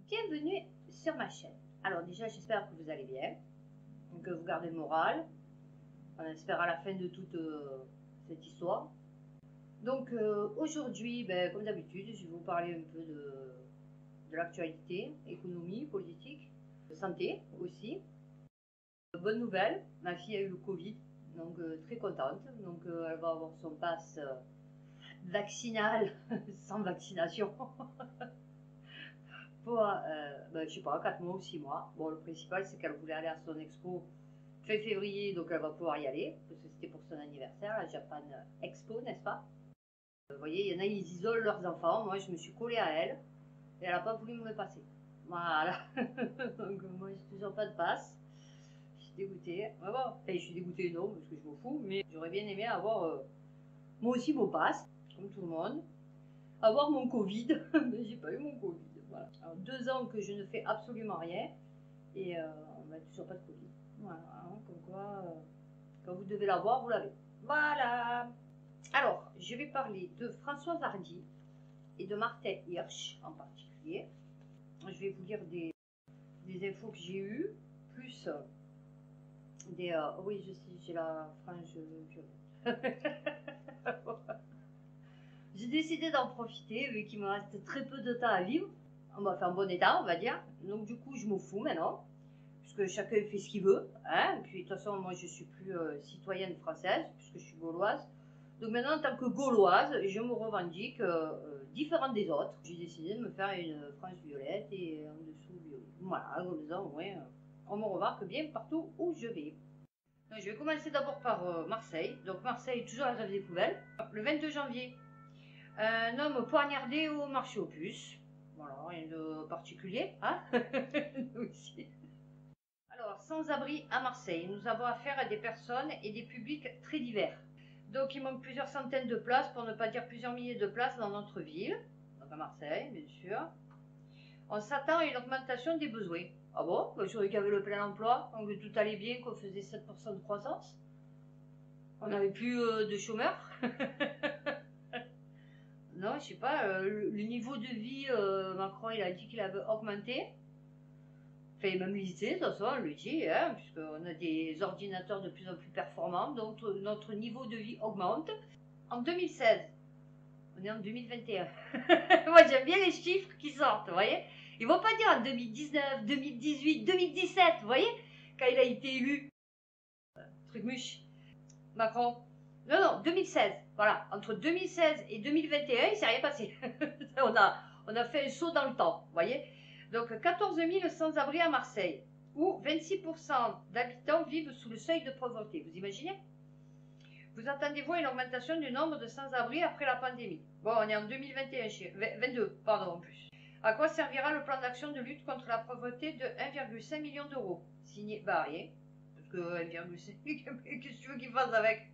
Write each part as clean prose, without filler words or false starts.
Bienvenue sur ma chaîne. Alors déjà, j'espère que vous allez bien, que vous gardez le moral. On espère à la fin de toute cette histoire. Donc aujourd'hui, comme d'habitude, je vais vous parler un peu de l'actualité, économie, politique, de santé aussi. Bonne nouvelle, ma fille a eu le Covid, donc très contente. Donc elle va avoir son pass vaccinal sans vaccination. Pour, je sais pas, 4 mois ou 6 mois. Bon, le principal, c'est qu'elle voulait aller à son expo fin février, donc elle va pouvoir y aller, parce que c'était pour son anniversaire, la Japan Expo, n'est-ce pas? Vous voyez, il y en a, ils isolent leurs enfants. Moi, je me suis collée à elle, et elle n'a pas voulu me le passer. Voilà. Donc, moi, j'ai toujours pas de passe. Je suis dégoûtée. Mais bon, enfin, je suis dégoûtée, non, parce que je m'en fous, mais j'aurais bien aimé avoir, moi aussi, mon passe, comme tout le monde. Avoir mon Covid, mais j'ai pas eu mon Covid. Voilà. Alors, 2 ans que je ne fais absolument rien et on n'a toujours pas de Covid. Voilà, hein, comme quoi, quand vous devez l'avoir, vous l'avez. Voilà. Alors, je vais parler de Françoise Hardy et de Martin Hirsch en particulier. Je vais vous lire des infos que j'ai eues, plus des... oui, je sais, j'ai la frange violette. J'ai décidé d'en profiter vu qu'il me reste très peu de temps à vivre. Enfin, en bon état, on va dire. Donc du coup, je m'en fous maintenant. Puisque chacun fait ce qu'il veut. Hein. Et puis de toute façon, moi, je suis plus citoyenne française, puisque je suis gauloise. Donc maintenant, en tant que gauloise, je me revendique différente des autres. J'ai décidé de me faire une frange violette et en dessous violet. Voilà, comme ça, au moins, on me remarque bien partout où je vais. Donc, je vais commencer d'abord par Marseille. Donc Marseille, toujours la grève des poubelles. Le 22 janvier, un homme poignardé au marché aux puces. Voilà, rien de particulier. Hein. Aussi. Alors, sans-abri à Marseille, nous avons affaire à des personnes et des publics très divers. Donc, il manque plusieurs centaines de places, pour ne pas dire plusieurs milliers de places dans notre ville, donc à Marseille, bien sûr. On s'attend à une augmentation des besoins. Ah bon? Je trouvais qu'il y avait le plein emploi, donc tout allait bien, qu'on faisait 7% de croissance. On n'avait plus de chômeurs. Non, je sais pas, le niveau de vie, Macron, il a dit qu'il avait augmenté. Enfin, même lycée, de toute façon, on le dit, hein, puisqu'on a des ordinateurs de plus en plus performants, donc notre niveau de vie augmente. En 2016, on est en 2021. Moi, j'aime bien les chiffres qui sortent, vous voyez. Ils vont pas dire en 2019, 2018, 2017, vous voyez, quand il a été élu. Truc mûche. Macron. Non, non, 2016. Voilà, entre 2016 et 2021, il s'est rien passé. on a fait un saut dans le temps, vous voyez. Donc 14 000 sans-abri à Marseille, où 26% d'habitants vivent sous le seuil de pauvreté. Vous imaginez? Vous attendez-vous à une augmentation du nombre de sans-abri après la pandémie? Bon, on est en 2021, 22, pardon, en plus. À quoi servira le plan d'action de lutte contre la pauvreté de 1,5 million d'euros? Signé, rien. Parce que 1,5, qu'est-ce que tu veux qu'il fasse avec?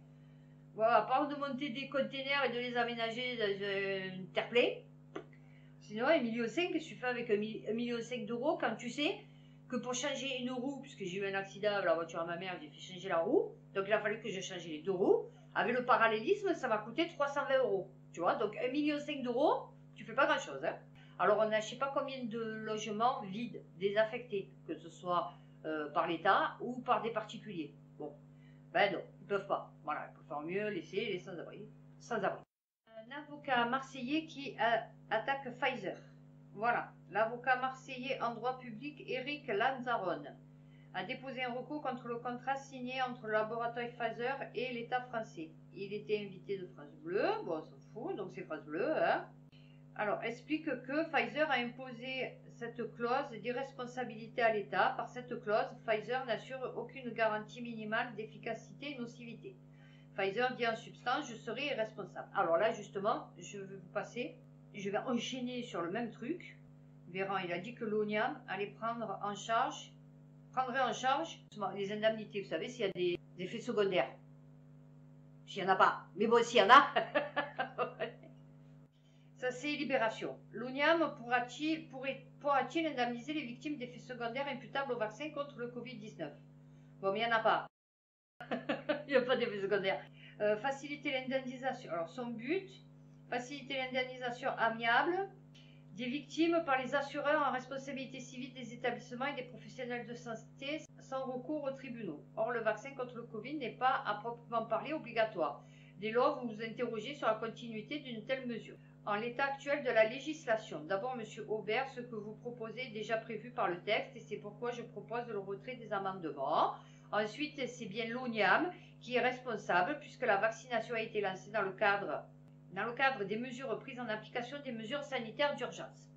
Voilà, à part de monter des containers et de les aménager dans une terre-pleine. Sinon, 1,5 million, qu'est-ce que tu fais avec 1,5 million d'euros quand tu sais que pour changer une roue, puisque j'ai eu un accident avec la voiture à ma mère, j'ai fait changer la roue, donc il a fallu que je change les 2 roues. Avec le parallélisme, ça m'a coûté 320 euros. Tu vois, donc 1,5 million d'euros, tu fais pas grand-chose. Hein. Alors, on a je sais pas combien de logements vides, désaffectés, que ce soit par l'État ou par des particuliers. Bon, ben non, ils peuvent pas. Voilà, il faut faire mieux, laisser les sans-abri. Sans-abri. Un avocat marseillais qui attaque Pfizer. Voilà, l'avocat marseillais en droit public Eric Lanzarote a déposé un recours contre le contrat signé entre le laboratoire Pfizer et l'État français. Il était invité de France Bleu, bon on s'en fout, donc c'est France Bleu. Hein. Alors, explique que Pfizer a imposé cette clause d'irresponsabilité à l'État. Par cette clause, Pfizer n'assure aucune garantie minimale d'efficacité et nocivité. Pfizer dit en substance, je serai irresponsable. Alors là, justement, je vais vous passer, je vais enchaîner sur le même truc. Véran, il a dit que l'ONIAM allait prendrait en charge les indemnités. Vous savez, s'il y a des effets secondaires. S'il n'y en a pas. Mais bon, s'il y en a. Ça, c'est Libération. L'ONIAM pourra-t-il indemniser les victimes d'effets secondaires imputables au vaccin contre le Covid-19? Bon, mais il n'y en a pas. Il n'y a pas d'effet secondaire. Faciliter l'indemnisation. Alors, son but, faciliter l'indemnisation amiable des victimes par les assureurs en responsabilité civile des établissements et des professionnels de santé sans recours aux tribunaux. Or, le vaccin contre le Covid n'est pas à proprement parler obligatoire. Dès lors, vous vous interrogez sur la continuité d'une telle mesure. En l'état actuel de la législation, d'abord, M. Aubert, ce que vous proposez est déjà prévu par le texte et c'est pourquoi je propose le retrait des amendements. Ensuite, c'est bien l'ONIAM qui est responsable puisque la vaccination a été lancée dans le cadre des mesures prises en application des mesures sanitaires d'urgence.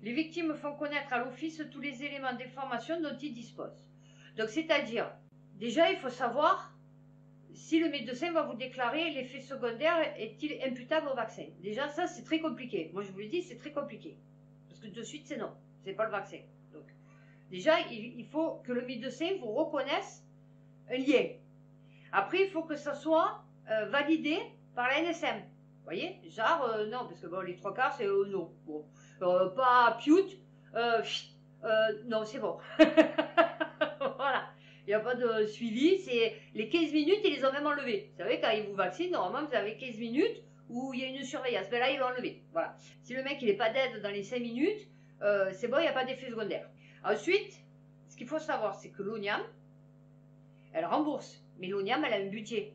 Les victimes font connaître à l'Office tous les éléments d'information dont ils disposent. Donc, c'est-à-dire, déjà, il faut savoir si le médecin va vous déclarer l'effet secondaire est-il imputable au vaccin. Déjà, ça, c'est très compliqué. Moi, je vous le dis, c'est très compliqué. Parce que de suite, c'est non. C'est pas le vaccin. Donc, déjà, il faut que le médecin vous reconnaisse un lien. Après, il faut que ça soit validé par la NSM. Vous voyez? Genre, non, parce que bon, les trois quarts, c'est non. Bon. Pas piute. Non, c'est bon. Voilà. Il n'y a pas de suivi. C'est les 15 minutes, ils les ont même enlevés. Vous savez, quand ils vous vaccinent, normalement, vous avez 15 minutes où il y a une surveillance. Mais là, ils l'ont enlevé. Voilà. Si le mec, il n'est pas d'aide dans les 5 minutes, c'est bon, il n'y a pas d'effet secondaire. Ensuite, ce qu'il faut savoir, c'est que l'ONIAM, elle rembourse. Mais l'ONIAM, elle a un budget.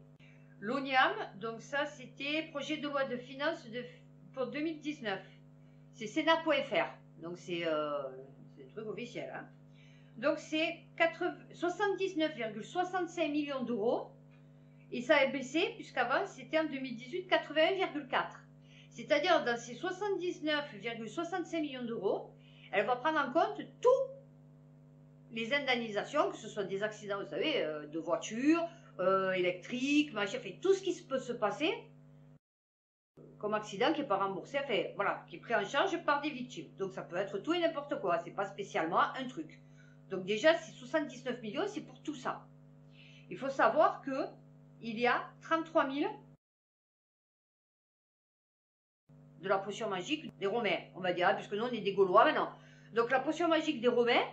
L'ONIAM, donc ça, c'était projet de loi de finances pour 2019. C'est Sénat.fr. Donc, c'est un truc officiel. Hein. Donc, c'est 79,65 millions d'euros. Et ça a baissé, puisqu'avant, c'était en 2018, 81,4. C'est-à-dire, dans ces 79,65 millions d'euros, elle va prendre en compte tous les indemnisations, que ce soit des accidents, vous savez, de voiture, électrique, machin, fait tout ce qui peut se passer comme accident qui n'est pas remboursé, enfin, voilà, qui est pris en charge par des victimes. Donc ça peut être tout et n'importe quoi, c'est pas spécialement un truc. Donc déjà, ces 79 millions, c'est pour tout ça. Il faut savoir que il y a 33 000 de la potion magique des Romains, on va dire, hein, puisque nous on est des Gaulois maintenant. Donc la potion magique des Romains,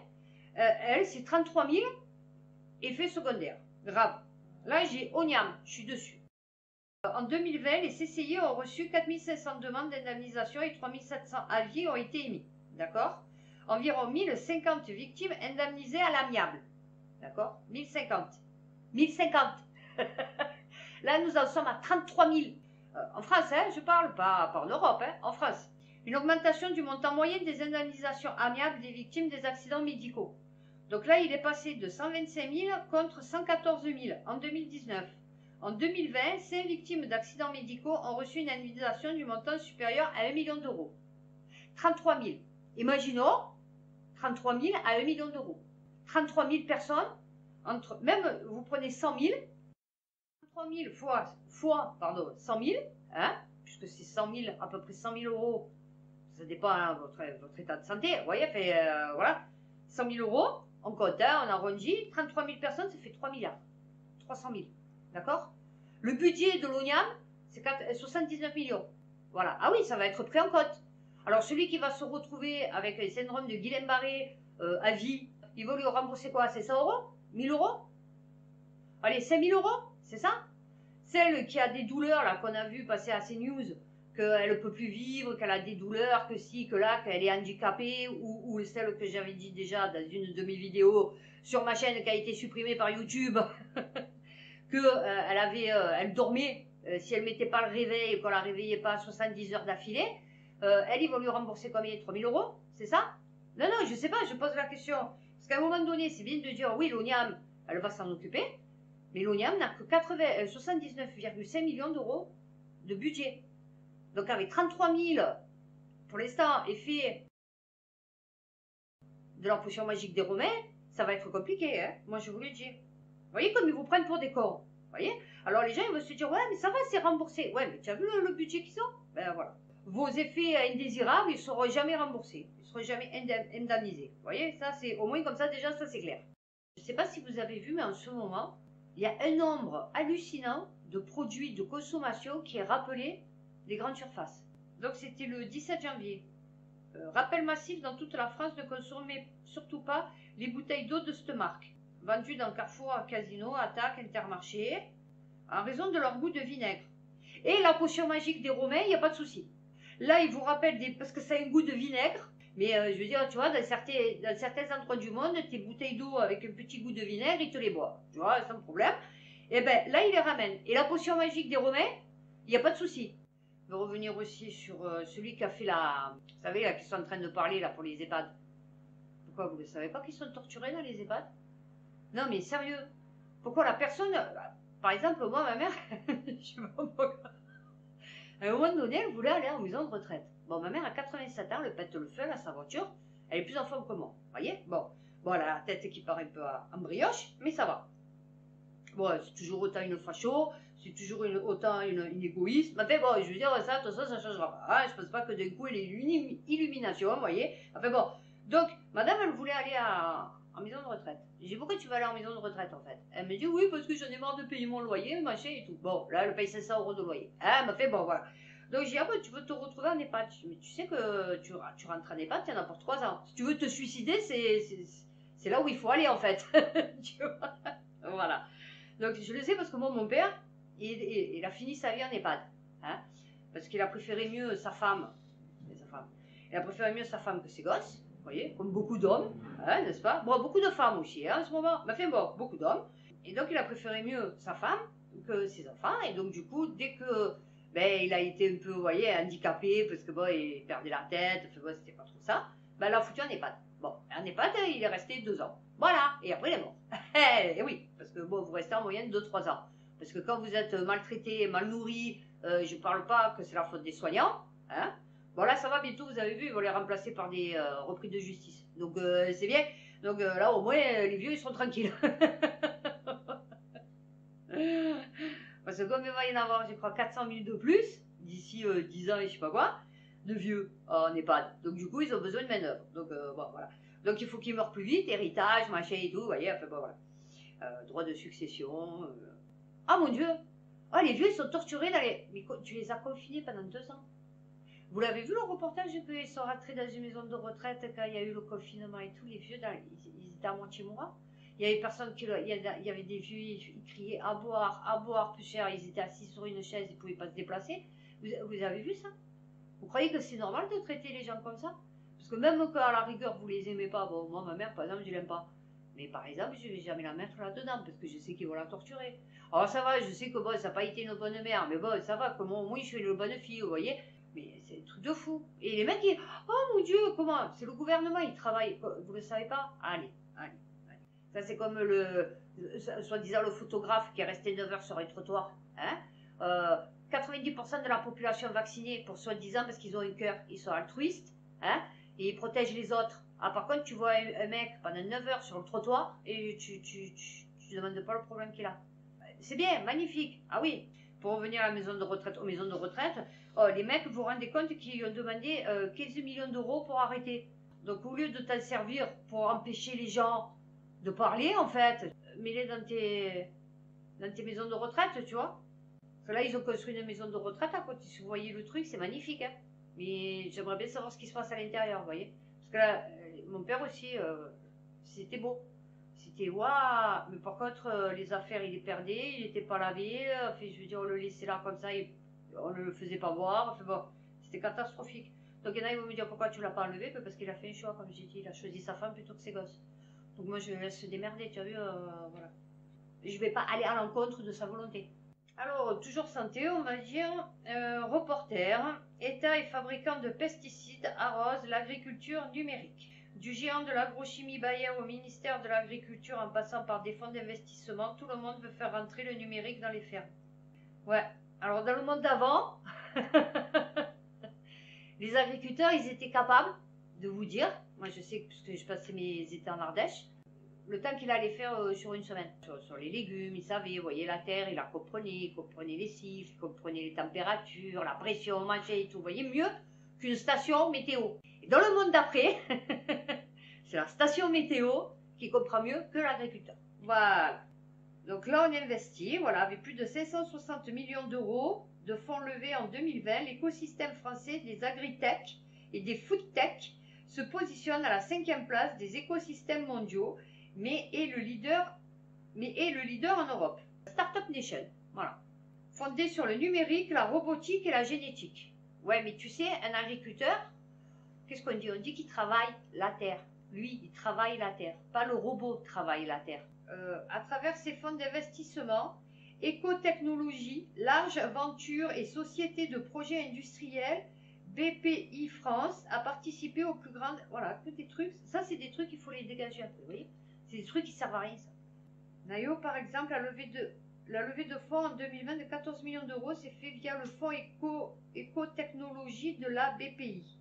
elle, c'est 33 000 effets secondaires graves. Là, j'ai ONIAM, je suis dessus. En 2020, les CCI ont reçu 4 500 demandes d'indemnisation et 3 700 avis ont été émis. D'accord? Environ 1050 victimes indemnisées à l'amiable. D'accord? 1050. 1050. Là, nous en sommes à 33 000. En France, hein, je parle, pas en Europe, hein, en France. Une augmentation du montant moyen des indemnisations amiables des victimes des accidents médicaux. Donc là, il est passé de 125 000 contre 114 000 en 2019. En 2020, 5 victimes d'accidents médicaux ont reçu une indemnisation du montant supérieur à 1 million d'euros. 33 000. Imaginons 33 000 à 1 million d'euros. 33 000 personnes, même vous prenez 100 000, 33 000 fois 100 000, hein, puisque c'est 100 000, à peu près 100 000 euros, ça dépend de votre état de santé, vous voyez, voilà, 100 000 euros, on compte, hein, on arrondit, 33 000 personnes, ça fait 3 milliards, 300 000, d'accord? Le budget de l'ONIAM, c'est 79 millions, voilà, ah oui, ça va être pris en compte. Alors celui qui va se retrouver avec le syndrome de Guillain-Barré à vie, il va lui rembourser quoi, 500 euros, 1000 euros? Allez, 5 000 euros, c'est ça? Celle qui a des douleurs, là, qu'on a vu passer à CNews, qu'elle ne peut plus vivre, qu'elle a des douleurs, que si, que là, qu'elle est handicapée, ou celle que j'avais dit déjà dans une de mes vidéos sur ma chaîne qui a été supprimée par YouTube, elle dormait, si elle ne mettait pas le réveil, ou qu'on la réveillait pas 70 heures d'affilée, elle, ils vont lui rembourser combien? 3 000 euros, c'est ça? Non, non, je ne sais pas, je pose la question. Parce qu'à un moment donné, c'est bien de dire, oui, l'ONIAM, elle va s'en occuper, mais l'ONIAM n'a que 79,5 millions d'euros de budget. Donc avec 33 000, pour l'instant, effet de la potion magique des Romains, ça va être compliqué, hein, moi je vous le dis. Vous voyez comme ils vous prennent pour des cons. Vous voyez? Alors les gens, ils vont se dire, ouais, mais ça va, c'est remboursé. Ouais, mais tu as vu le budget qu'ils ont? Ben voilà. Vos effets indésirables, ils ne seront jamais remboursés. Ils ne seront jamais indemnisés. Vous voyez? Ça, c'est au moins comme ça, déjà, ça c'est clair. Je ne sais pas si vous avez vu, mais en ce moment, il y a un nombre hallucinant de produits de consommation qui est rappelé des grandes surfaces. Donc c'était le 17 janvier. Rappel massif dans toute la France, ne consommez surtout pas les bouteilles d'eau de cette marque, vendues dans Carrefour, Casino, Attaque, Intermarché, en raison de leur goût de vinaigre. Et la potion magique des Romains, il n'y a pas de souci. Là, il vous rappelle parce que ça a un goût de vinaigre. Mais je veux dire, tu vois, dans certains endroits du monde, tes bouteilles d'eau avec un petit goût de vinaigre, ils te les boivent. Tu vois, sans problème. Et ben là, il les ramène. Et la potion magique des Romains, il n'y a pas de souci. Je veux revenir aussi sur celui qui a fait la... Vous savez, là, qui sont en train de parler là pour les EHPAD. Pourquoi vous ne savez pas qu'ils sont torturés dans les EHPAD? Non, mais sérieux. Pourquoi la personne... Par exemple, moi, ma mère... je sais pas, à un moment donné, elle voulait aller en maison de retraite. Bon, ma mère a 87 ans, elle pète le feu à sa voiture. Elle est plus en forme que moi. Vous voyez? Bon, elle a la tête qui part un peu en brioche, mais ça va. Bon, c'est toujours autant une facho, c'est toujours autant une égoïste. Mais bon, je veux dire, ça, tout ça, ça ne changera pas. Hein, je ne pense pas que d'un coup, elle ait une illumination, vous voyez. Enfin bon, donc, madame, elle voulait aller en maison de retraite. J'ai dit, pourquoi tu vas aller en maison de retraite, en fait? Elle me dit, oui, parce que j'en ai marre de payer mon loyer, machin et tout. Bon, là, elle paye 500 € de loyer. Elle m'a fait, bon, voilà. Donc, j'ai dit, ah ben, tu veux te retrouver en EHPAD. Mais tu sais que tu rentres en EHPAD, tu en as pour 3 ans. Si tu veux te suicider, c'est là où il faut aller, en fait. Tu vois? Voilà. Donc je le sais parce que moi, mon père, il a fini sa vie en EHPAD. Hein, parce qu'il a préféré mieux sa femme. Il a préféré mieux sa femme que ses gosses. Vous voyez, comme beaucoup d'hommes, hein, n'est-ce pas? Bon, beaucoup de femmes aussi, hein, en ce moment. Mais enfin bon, beaucoup d'hommes. Et donc il a préféré mieux sa femme que ses enfants. Et donc du coup, dès que il a été un peu, vous voyez, handicapé, parce que bon, il perdait la tête, enfin, bon, c'était pas trop ça, ben, l'a foutu en EHPAD. Bon, en EHPAD, il est resté 2 ans. Voilà, et après il est mort. Et oui, parce que bon, vous restez en moyenne 2-3 ans. Parce que quand vous êtes maltraité, mal nourri, je ne parle pas que c'est la faute des soignants. Hein. Bon là, ça va, bientôt, vous avez vu, ils vont les remplacer par des repris de justice. Donc c'est bien. Donc là, au moins, les vieux, ils seront tranquilles. Parce que comme il va y en avoir, je crois, 400 000 de plus, d'ici 10 ans et je sais pas quoi, de vieux en EHPAD. Donc du coup, ils ont besoin de main-d'œuvre. Donc bon, voilà. Donc il faut qu'ils meurent plus vite, héritage, machin et tout, vous voyez, enfin bon, voilà. Droit de succession. Ah mon Dieu! Ah, les vieux, ils sont torturés dans les... Mais tu les as confinés pendant 2 ans. Vous l'avez vu le reportage qu'ils sont rentrés dans une maison de retraite quand il y a eu le confinement et tout, les vieux, ils étaient à moitié morts. Il y avait personne qui... Il y avait des vieux, ils criaient à boire plus cher, ils étaient assis sur une chaise, ils ne pouvaient pas se déplacer. Vous avez vu ça? Vous croyez que c'est normal de traiter les gens comme ça? Parce que même quand à la rigueur vous les aimez pas, bon, moi ma mère par exemple je l'aime pas. Mais par exemple je vais jamais la mettre là-dedans parce que je sais qu'ils vont la torturer. Alors ça va, je sais que bon, ça n'a pas été une bonne mère, mais bon, ça va, comme moi je suis une bonne fille, vous voyez. Mais c'est un truc de fou. Et les mecs, oh mon Dieu, comment? C'est le gouvernement, il travaille. Vous le savez pas? Allez. Ça c'est comme soi-disant le photographe qui est resté 9 heures sur un trottoir. Hein 90% de la population vaccinée pour soi-disant parce qu'ils ont un cœur, ils sont altruistes, hein, et ils protègent les autres. Ah, par contre, tu vois un mec pendant 9 heures sur le trottoir et tu demandes pas le problème qu'il a. C'est bien, magnifique. Ah oui, pour revenir à la maison de retraite, aux maisons de retraite, les mecs, vous vous rendez compte qu'ils ont demandé 15 millions d'euros pour arrêter. Donc au lieu de t'en servir pour empêcher les gens de parler, en fait, mets-les dans tes maisons de retraite, tu vois. Là, ils ont construit une maison de retraite à côté. Si vous voyez le truc, c'est magnifique. Hein. Mais j'aimerais bien savoir ce qui se passe à l'intérieur, vous voyez. Parce que là, mon père aussi, c'était beau. C'était waouh. Mais par contre, les affaires, il les perdait, il n'était pas lavé. Enfin, je veux dire, on le laissait là comme ça, on ne le faisait pas voir. Enfin bon, c'était catastrophique. Donc il y en a, ils vont me dire pourquoi tu ne l'as pas enlevé? Parce qu'il a fait un choix, comme j'ai dit. Il a choisi sa femme plutôt que ses gosses. Donc moi, je le laisse se démerder, tu as vu, voilà. Je ne vais pas aller à l'encontre de sa volonté. Alors, toujours santé, on va dire. Reporter, État et fabricant de pesticides arrosent l'agriculture numérique. Du géant de l'agrochimie Bayer au ministère de l'Agriculture en passant par des fonds d'investissement, tout le monde veut faire rentrer le numérique dans les fermes. Ouais, alors dans le monde d'avant, les agriculteurs, ils étaient capables de vous dire, moi je sais parce que je passais mes étés en Ardèche, le temps qu'il allait faire sur une semaine. Sur les légumes, il savait, vous voyez, la terre, il la comprenait, il comprenait les cycles, il comprenait les températures, la pression, machin et tout. Vous voyez, mieux qu'une station météo. Et dans le monde d'après, c'est la station météo qui comprend mieux que l'agriculteur. Voilà. Donc là, on investit, voilà, avec plus de 560 millions d'euros de fonds levés en 2020, l'écosystème français des agritech et des foodtech se positionne à la 5e place des écosystèmes mondiaux, mais est le leader en Europe. Startup Nation, voilà. Fondée sur le numérique, la robotique et la génétique. Ouais, mais tu sais, un agriculteur, qu'est-ce qu'on dit? On dit qu'il travaille la terre. Lui, il travaille la terre, pas le robot travaille la terre. À travers ses fonds d'investissement, écotechnologie, large aventure et société de projets industriels, BPI France a participé aux plus grandes... Voilà, que des trucs. Ça, c'est des trucs, il faut les dégager un peu, vous voyez. C'est des trucs qui servent à rien, ça. Nayo, par exemple, la levée de fonds en 2020 de 14 millions d'euros s'est fait via le fonds écotechnologie de la BPI.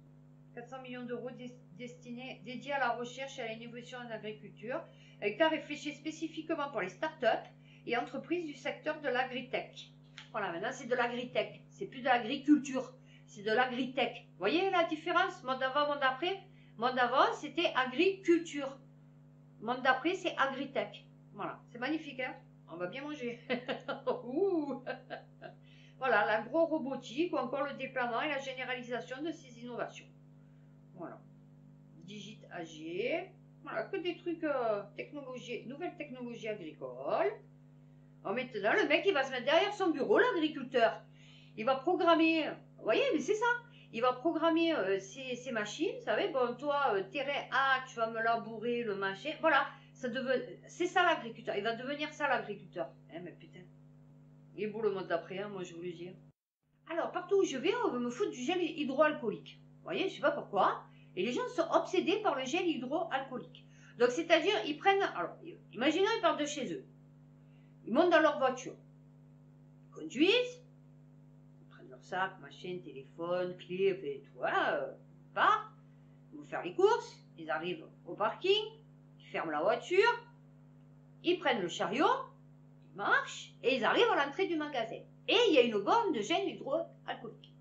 400 millions d'euros dédiés à la recherche et à l'innovation en agriculture, avec un réfléchi spécifiquement pour les startups et entreprises du secteur de l'agritech. Voilà, maintenant c'est de l'agritech, c'est plus de l'agriculture, c'est de l'agritech. Vous voyez la différence? Monde d'avant, monde d'après? Monde d'avant, c'était agriculture. Monde d'après, c'est agritech. Voilà, c'est magnifique, hein? On va bien manger. Voilà, l'agro-robotique ou encore le déploiement et la généralisation de ces innovations. Voilà. Digit AG. Voilà, que des trucs nouvelles technologies agricoles. Alors maintenant, le mec, il va se mettre derrière son bureau, l'agriculteur. Il va programmer, vous voyez, mais c'est ça. Il va programmer ces machines, vous savez, bon, toi, terrain A, tu vas me labourer le machin. Voilà, c'est ça l'agriculteur. Il va devenir ça l'agriculteur. Eh, mais putain. Il est beau le mode d'après, hein, moi je vous le dis. Alors, partout où je vais, on veut me foutre du gel hydroalcoolique. Vous voyez, je sais pas pourquoi. Et les gens sont obsédés par le gel hydroalcoolique. Donc, c'est-à-dire, ils prennent... Alors, imaginons, ils partent de chez eux. Ils montent dans leur voiture. Ils conduisent. Ils prennent leur sac, machin, téléphone, clé, et tout. Voilà. Ils partent. Ils vont faire les courses. Ils arrivent au parking. Ils ferment la voiture. Ils prennent le chariot. Ils marchent. Et ils arrivent à l'entrée du magasin. Et il y a une borne de gel hydroalcoolique.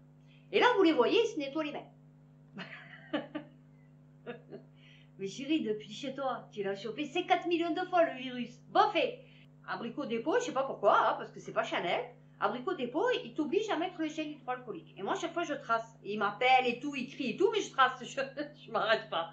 Et là, vous les voyez, ils se nettoient les mains. Mais chérie, depuis chez toi, tu l'as chopé 54 millions de fois le virus. Bon fait. Abricot Dépôt, je sais pas pourquoi, hein, parce que c'est pas Chanel. Abricot Dépôt, il t'oblige à mettre le gel hydroalcoolique. Et moi, chaque fois, je trace. Et il m'appelle et tout, il crie et tout, mais je trace. Je m'arrête pas.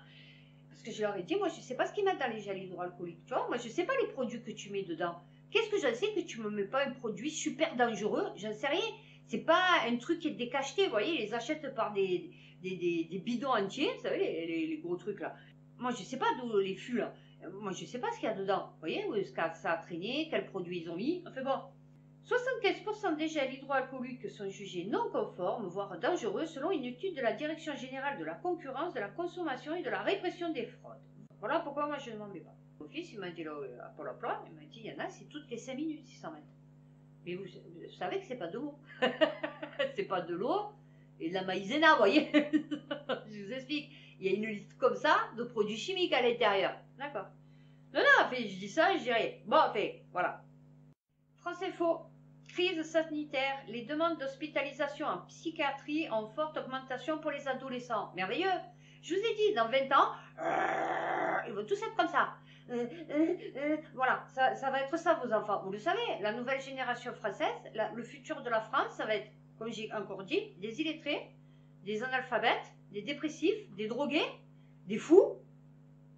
Parce que je leur ai dit, moi, je sais pas ce qu'ils mettent dans les gels hydroalcooliques. Tu vois, moi, je sais pas les produits que tu mets dedans. Qu'est-ce que j'en sais que tu me mets pas un produit super dangereux? J'en sais rien. C'est pas un truc qui est décacheté, vous voyez, ils les achètent par des bidons entiers, vous savez, les gros trucs là. Moi, je sais pas d'où les fûts là. Moi, je sais pas ce qu'il y a dedans. Vous voyez, où est-ce que ça a traîné, quels produits ils ont mis. Enfin bon. 75% des gels hydroalcooliques sont jugés non conformes, voire dangereux, selon une étude de la Direction générale de la concurrence, de la consommation et de la répression des fraudes. Voilà pourquoi moi je ne m'en mets pas. Mon fils, il m'a dit là, à Pôle emploi, il m'a dit, il y en a, c'est toutes les 5 minutes, 600 mètres. Mais vous savez que c'est pas de l'eau. C'est pas de l'eau et de la maïzena, vous voyez. Je vous explique. Il y a une liste comme ça de produits chimiques à l'intérieur. D'accord. Non, non, fait, je dis ça, je dirais. Bon, fait, voilà. France Info. Crise sanitaire. Les demandes d'hospitalisation en psychiatrie en forte augmentation pour les adolescents. Merveilleux. Je vous ai dit, dans 20 ans, ils vont tous être comme ça. Voilà, ça va être ça, vos enfants. Vous le savez, la nouvelle génération française, le futur de la France, ça va être, comme j'ai encore dit, des illettrés, des analphabètes, des dépressifs, des drogués, des fous,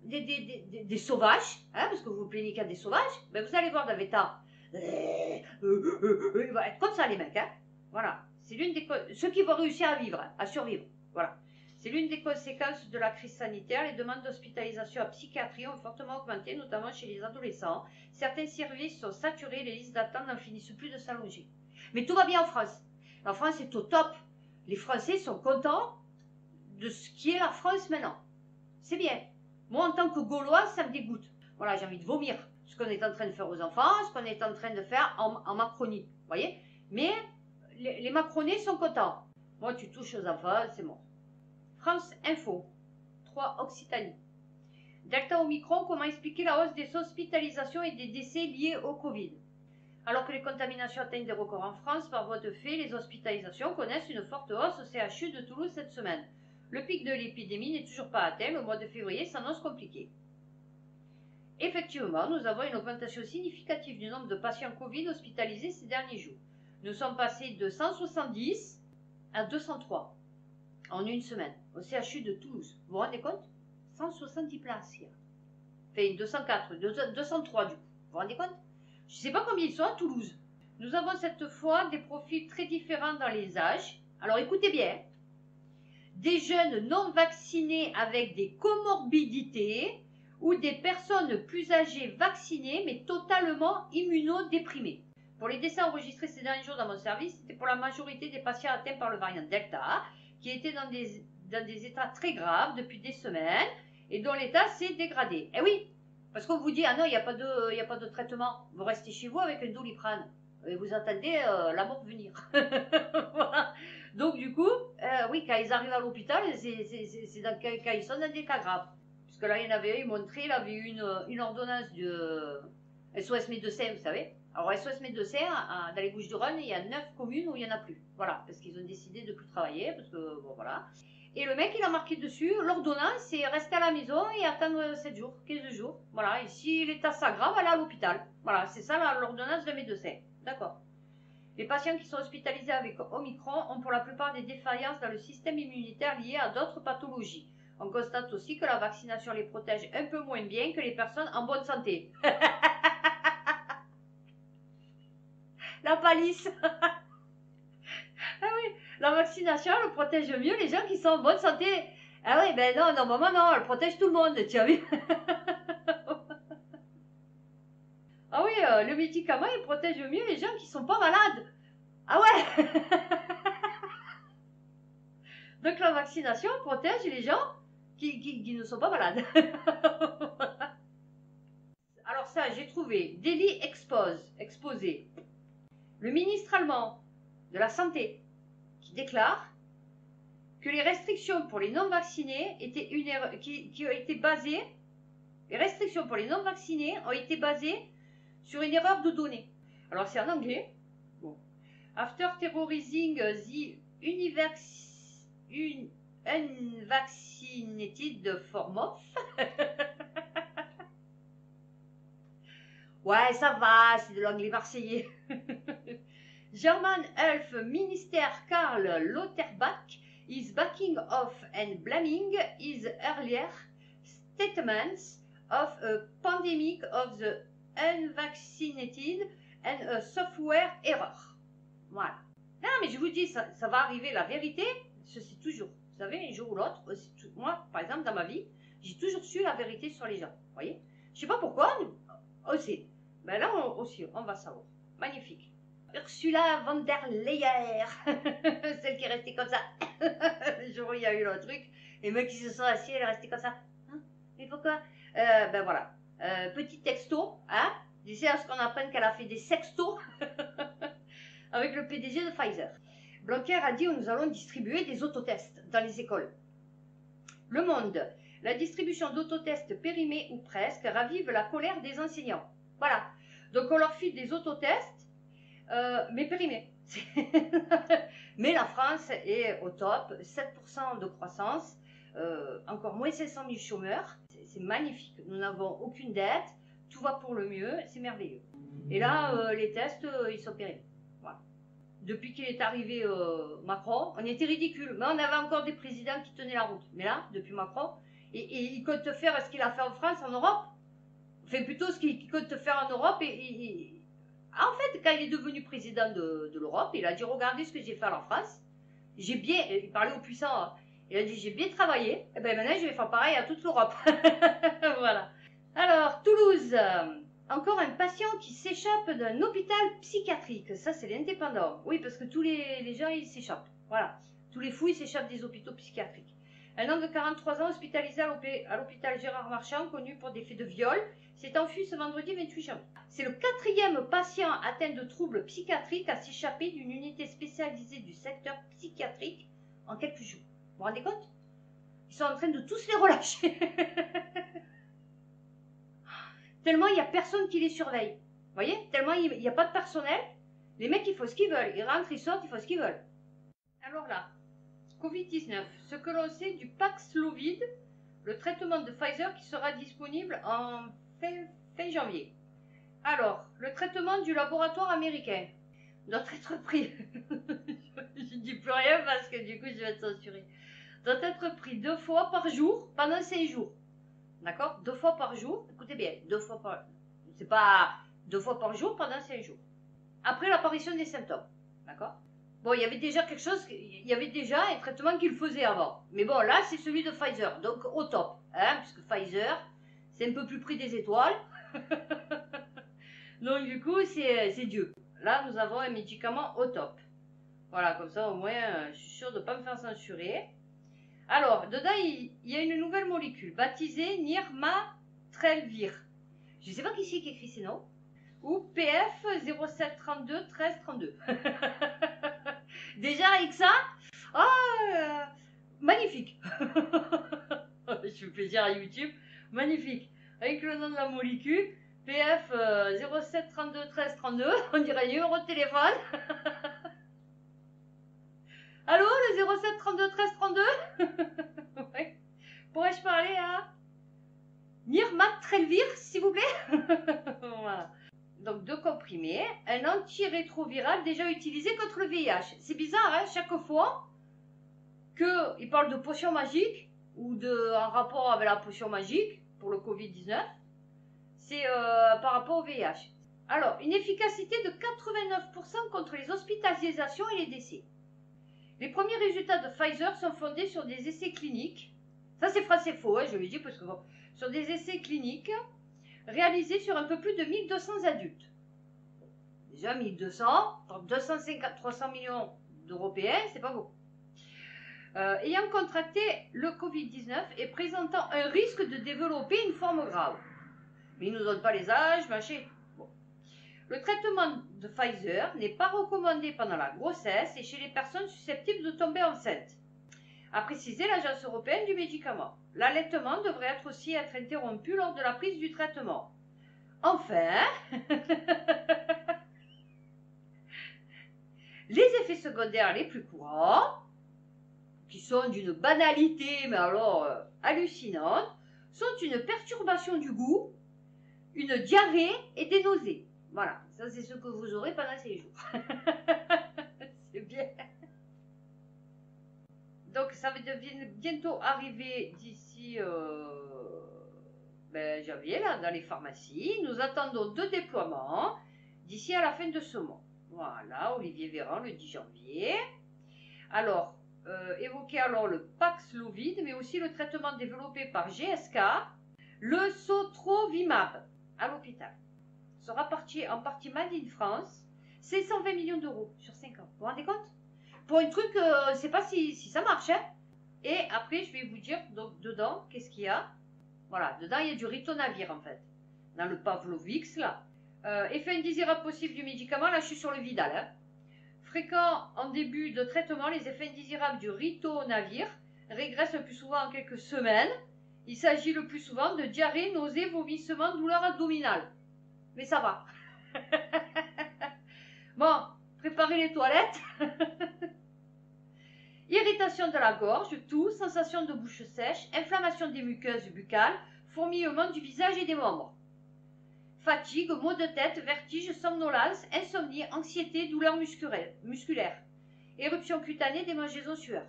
des sauvages, hein, parce que vous vous plaignez qu'il y a des sauvages, ben vous allez voir dans 20 ans, il va être comme ça les mecs, hein. Voilà, c'est l'une des ceux qui vont réussir à vivre, hein, à survivre, voilà. C'est l'une des conséquences de la crise sanitaire. Les demandes d'hospitalisation en psychiatrie ont fortement augmenté, notamment chez les adolescents. Certains services sont saturés, les listes d'attente n'en finissent plus de s'allonger. Mais tout va bien en France. La France est au top. Les Français sont contents de ce qui est la France maintenant. C'est bien. Moi, en tant que Gauloise, ça me dégoûte. Voilà, j'ai envie de vomir ce qu'on est en train de faire aux enfants, ce qu'on est en train de faire en Macronie. Vous voyez? Mais les Macronais sont contents. Moi, tu touches aux enfants, c'est mort. France Info. 3 Occitanie. Delta Omicron, comment expliquer la hausse des hospitalisations et des décès liés au Covid? Alors que les contaminations atteignent des records en France, par voie de fait, les hospitalisations connaissent une forte hausse au CHU de Toulouse cette semaine. Le pic de l'épidémie n'est toujours pas atteint, le mois de février s'annonce compliqué. Effectivement, nous avons une augmentation significative du nombre de patients Covid hospitalisés ces derniers jours. Nous sommes passés de 170 à 203 en une semaine au CHU de Toulouse. Vous vous rendez compte? 170 places hier. Enfin, 204, 203 du coup. Vous vous rendez compte? Je ne sais pas combien ils sont à Toulouse. Nous avons cette fois des profils très différents dans les âges. Alors écoutez bien, des jeunes non vaccinés avec des comorbidités ou des personnes plus âgées vaccinées mais totalement immunodéprimées. Pour les décès enregistrés ces derniers jours dans mon service, c'était pour la majorité des patients atteints par le variant Delta, qui étaient dans des états très graves depuis des semaines et dont l'état s'est dégradé. Eh oui, parce qu'on vous dit, ah non, il n'y a pas de traitement. Vous restez chez vous avec un Doliprane et vous attendez la mort venir. Voilà. Donc du coup, oui, quand ils arrivent à l'hôpital, c'est quand ils sont dans des cas graves. Parce que là, il y en avait un, il montrait, il avait eu une ordonnance de SOS Médecins, vous savez. Alors SOS Médecins, dans les Bouches-du-Rhône, il y a 9 communes où il n'y en a plus. Voilà, parce qu'ils ont décidé de ne plus travailler, parce que, bon, voilà. Et le mec, il a marqué dessus, l'ordonnance, c'est rester à la maison et attendre 7 jours, 15 jours. Voilà, et si l'état s'aggrave, aller à l'hôpital. Voilà, c'est ça l'ordonnance de médecin. D'accord. Les patients qui sont hospitalisés avec Omicron ont pour la plupart des défaillances dans le système immunitaire liées à d'autres pathologies. On constate aussi que la vaccination les protège un peu moins bien que les personnes en bonne santé. La palisse. Ah oui, la vaccination, elle protège mieux les gens qui sont en bonne santé. Ah oui, ben non, normalement non, elle protège tout le monde, tu as vu. Ah oui, le médicament, il protège mieux les gens qui sont pas malades. Ah ouais. Donc la vaccination protège les gens qui ne sont pas malades. Alors ça, j'ai trouvé Daily exposé. Le ministre allemand de la Santé qui déclare que les restrictions pour les non-vaccinés étaient une erreur, qui ont été basées, les restrictions pour les non-vaccinés ont été basées sur une erreur de données. Alors c'est en anglais. Bon. After terrorizing the unvaccinated form of. Ouais, ça va, c'est de l'anglais marseillais. German Health Minister Karl Lauterbach is backing off and blaming his earlier statements of a pandemic of the unvaccinated and a software error. Voilà. Non, mais je vous dis, ça va arriver. La vérité, je sais toujours. Vous savez, un jour ou l'autre, moi, par exemple, dans ma vie, j'ai toujours su la vérité sur les gens. Vous voyez? Je sais pas pourquoi, aussi. Ben là, aussi, on va savoir. Magnifique. Ursula von der Leyen, celle qui est restée comme ça. Le jour où il y a eu le truc, les mecs qui se sont assis, elle est restée comme ça. Hein? Mais pourquoi? Ben voilà. Petit texto, hein? D'ici à ce qu'on apprenne qu'elle a fait des sextos avec le PDG de Pfizer. Blanquer a dit, nous allons distribuer des autotests dans les écoles. Le Monde. La distribution d'autotests périmés ou presque ravive la colère des enseignants. Voilà. Donc on leur file des autotests, mais périmés. Mais la France est au top, 7% de croissance, encore moins 500 000 chômeurs. C'est magnifique. Nous n'avons aucune dette, tout va pour le mieux, c'est merveilleux. Et là, les tests, ils sont périmés. Voilà. Depuis qu'il est arrivé Macron, on était ridicule, mais on avait encore des présidents qui tenaient la route. Mais là, depuis Macron, et il compte faire ce qu'il a fait en France, en Europe. Enfin, plutôt ce qu'il compte faire en Europe. En fait, quand il est devenu président de l'Europe, il a dit, regardez ce que j'ai fait en France. J'ai bien, il parlait aux puissants, hein. Il a dit, j'ai bien travaillé. Et bien maintenant, je vais faire pareil à toute l'Europe. Voilà. Alors, Toulouse. Encore un patient qui s'échappe d'un hôpital psychiatrique. Ça, c'est l'indépendant. Oui, parce que tous les gens, ils s'échappent. Voilà. Tous les fous, ils s'échappent des hôpitaux psychiatriques. Un homme de 43 ans hospitalisé à l'hôpital Gérard Marchand, connu pour des faits de viol, s'est enfui ce vendredi 28 janvier. C'est le 4e patient atteint de troubles psychiatriques à s'échapper d'une unité spécialisée du secteur psychiatrique en quelques jours. Vous vous rendez compte? Ils sont en train de tous les relâcher. Tellement il n'y a personne qui les surveille. Vous voyez? Tellement il n'y a pas de personnel. Les mecs, ils font ce qu'ils veulent. Ils rentrent, ils sortent, ils font ce qu'ils veulent. Alors là, Covid-19, ce que l'on sait du Paxlovid, le traitement de Pfizer qui sera disponible en fin janvier. Alors, le traitement du laboratoire américain doit être pris. Je ne dis plus rien parce que du coup je vais être censurée. Doit être pris 2 fois par jour pendant 5 jours. D'accord? 2 fois par jour. Écoutez bien, 2 fois par... C'est pas 2 fois par jour pendant 5 jours. Après l'apparition des symptômes. D'accord? Bon, il y avait déjà quelque chose, il y avait déjà un traitement qu'il faisait avant. Mais bon, là, c'est celui de Pfizer, donc au top. Hein, puisque Pfizer, c'est un peu plus près des étoiles. Donc du coup, c'est Dieu. Là, nous avons un médicament au top. Voilà, comme ça, au moins, je suis sûre de ne pas me faire censurer. Alors, dedans, il y a une nouvelle molécule, baptisée Nirmatrelvir. Je ne sais pas qui c'est qui écrit ces noms. Ou PF 0732 1332. Déjà avec ça, magnifique. Je fais plaisir à YouTube. Magnifique. Avec le nom de la molécule, PF 0732 1332, on dirait un numéro de téléphone. Allô, le 0732 1332. Ouais. Pourrais-je parler à Nirmatrelvir, s'il vous plaît? Voilà. Donc, 2 comprimés, un antirétroviral déjà utilisé contre le VIH. C'est bizarre, hein, chaque fois qu'il parle de potion magique ou en rapport avec la potion magique pour le Covid-19, c'est par rapport au VIH. Alors, une efficacité de 89% contre les hospitalisations et les décès. Les premiers résultats de Pfizer sont fondés sur des essais cliniques. Ça, c'est vrai, c'est faux, hein, je le dis parce que bon, sur des essais cliniques réalisés sur un peu plus de 1200 adultes. Déjà 1200, 250, 300 millions d'Européens, c'est pas beaucoup. Ayant contracté le Covid-19 et présentant un risque de développer une forme grave. Mais ils ne nous donnent pas les âges, machin. Bon. Le traitement de Pfizer n'est pas recommandé pendant la grossesse et chez les personnes susceptibles de tomber enceintes, a précisé l'Agence européenne du médicament. L'allaitement devrait aussi être interrompu lors de la prise du traitement. Enfin, les effets secondaires les plus courants, qui sont d'une banalité, mais alors hallucinante, sont une perturbation du goût, une diarrhée et des nausées. Voilà, ça c'est ce que vous aurez pendant ces jours. C'est bien. Donc ça va bientôt arriver d'ici janvier, là, dans les pharmacies. Nous attendons 2 déploiements d'ici à la fin de ce mois. Voilà, Olivier Véran, le 10 janvier. Alors, évoquer alors le Paxlovid, mais aussi le traitement développé par GSK, le Sotrovimab, à l'hôpital. Sera en partie made in France, c'est 120 millions d'euros sur 5 ans. Vous vous rendez compte? Pour un truc, je ne sais pas si ça marche. Hein. Et après, je vais vous dire, donc, dedans, qu'est-ce qu'il y a? Voilà, dedans, il y a du ritonavir, en fait. Dans le Pavlovix, là. Effet indésirable possible du médicament, là, je suis sur le Vidal. Hein. Fréquent en début de traitement, les effets indésirables du ritonavir régressent le plus souvent en quelques semaines. Il s'agit le plus souvent de diarrhée, nausées, vomissements, douleurs abdominales. Mais ça va. Bon, préparez les toilettes. Irritation de la gorge, toux, sensation de bouche sèche, inflammation des muqueuses buccales, fourmillement du visage et des membres. Fatigue, maux de tête, vertige, somnolence, insomnie, anxiété, douleurs musculaires. Éruption cutanée, démangeaisons sueur.